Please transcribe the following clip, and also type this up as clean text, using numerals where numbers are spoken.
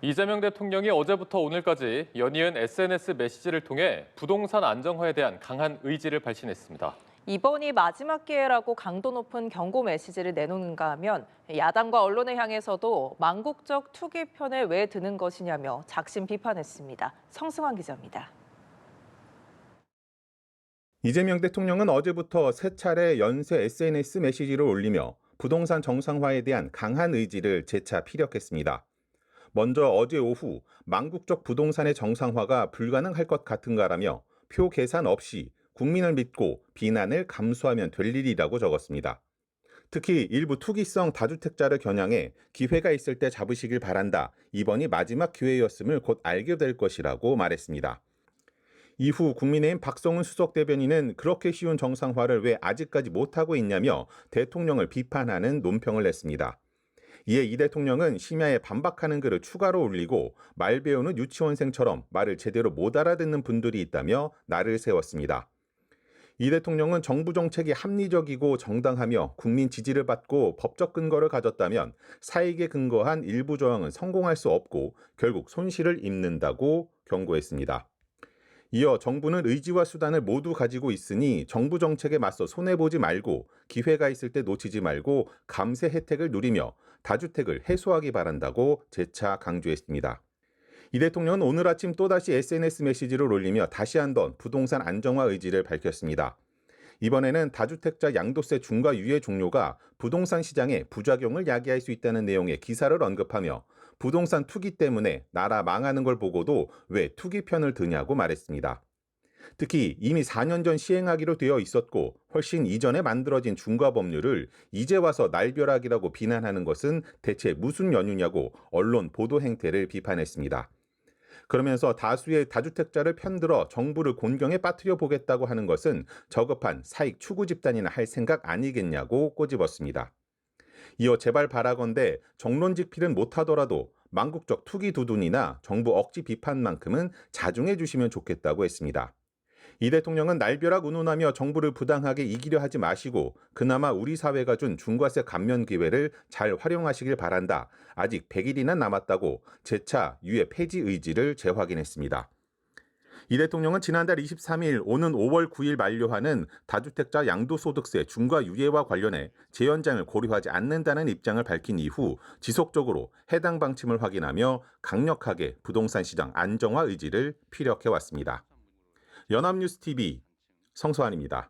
이재명 대통령이 어제부터 오늘까지 연이은 SNS 메시지를 통해 부동산 안정화에 대한 강한 의지를 발신했습니다. 이번이 마지막 기회라고 강도 높은 경고 메시지를 내놓는가 하면 야당과 언론을 향해서도 망국적 투기 편에 왜 드는 것이냐며 작심 비판했습니다. 성승환 기자입니다. 이재명 대통령은 어제부터 세 차례 연쇄 SNS 메시지를 올리며 부동산 정상화에 대한 강한 의지를 재차 피력했습니다. 먼저 어제 오후 망국적 부동산의 정상화가 불가능할 것 같은가라며 표 계산 없이 국민을 믿고 비난을 감수하면 될 일이라고 적었습니다. 특히 일부 투기성 다주택자를 겨냥해 기회가 있을 때 잡으시길 바란다. 이번이 마지막 기회였음을 곧 알게 될 것이라고 말했습니다. 이후 국민의힘 박성훈 수석 대변인은 그렇게 쉬운 정상화를 왜 아직까지 못하고 있냐며 대통령을 비판하는 논평을 냈습니다. 이에 이 대통령은 심야에 반박하는 글을 추가로 올리고 말 배우는 유치원생처럼 말을 제대로 못 알아듣는 분들이 있다며 날을 세웠습니다. 이 대통령은 정부 정책이 합리적이고 정당하며 국민 지지를 받고 법적 근거를 가졌다면 사익에 근거한 일부 조항은 성공할 수 없고 결국 손실을 입는다고 경고했습니다. 이어 정부는 의지와 수단을 모두 가지고 있으니 정부 정책에 맞서 손해보지 말고 기회가 있을 때 놓치지 말고 감세 혜택을 누리며 다주택을 해소하기 바란다고 재차 강조했습니다. 이 대통령은 오늘 아침 또다시 SNS 메시지를 올리며 다시 한번 부동산 안정화 의지를 밝혔습니다. 이번에는 다주택자 양도세 중과 유예 종료가 부동산 시장에 부작용을 야기할 수 있다는 내용의 기사를 언급하며 부동산 투기 때문에 나라 망하는 걸 보고도 왜 투기 편을 드냐고 말했습니다. 특히 이미 4년 전 시행하기로 되어 있었고 훨씬 이전에 만들어진 중과 법률을 이제 와서 날벼락이라고 비난하는 것은 대체 무슨 연유냐고 언론 보도 행태를 비판했습니다. 그러면서 다수의 다주택자를 편들어 정부를 곤경에 빠뜨려 보겠다고 하는 것은 저급한 사익 추구 집단이나 할 생각 아니겠냐고 꼬집었습니다. 이어 제발 바라건대 정론직 필은 못하더라도 망국적 투기 두둔이나 정부 억지 비판만큼은 자중해 주시면 좋겠다고 했습니다. 이 대통령은 날벼락 운운하며 정부를 부당하게 이기려 하지 마시고 그나마 우리 사회가 준 중과세 감면 기회를 잘 활용하시길 바란다. 아직 100일이나 남았다고 재차 유예 폐지 의지를 재확인했습니다. 이 대통령은 지난달 23일 오는 5월 9일 만료하는 다주택자 양도소득세 중과 유예와 관련해 재연장을 고려하지 않는다는 입장을 밝힌 이후 지속적으로 해당 방침을 확인하며 강력하게 부동산 시장 안정화 의지를 피력해왔습니다. 연합뉴스 TV 성수환입니다.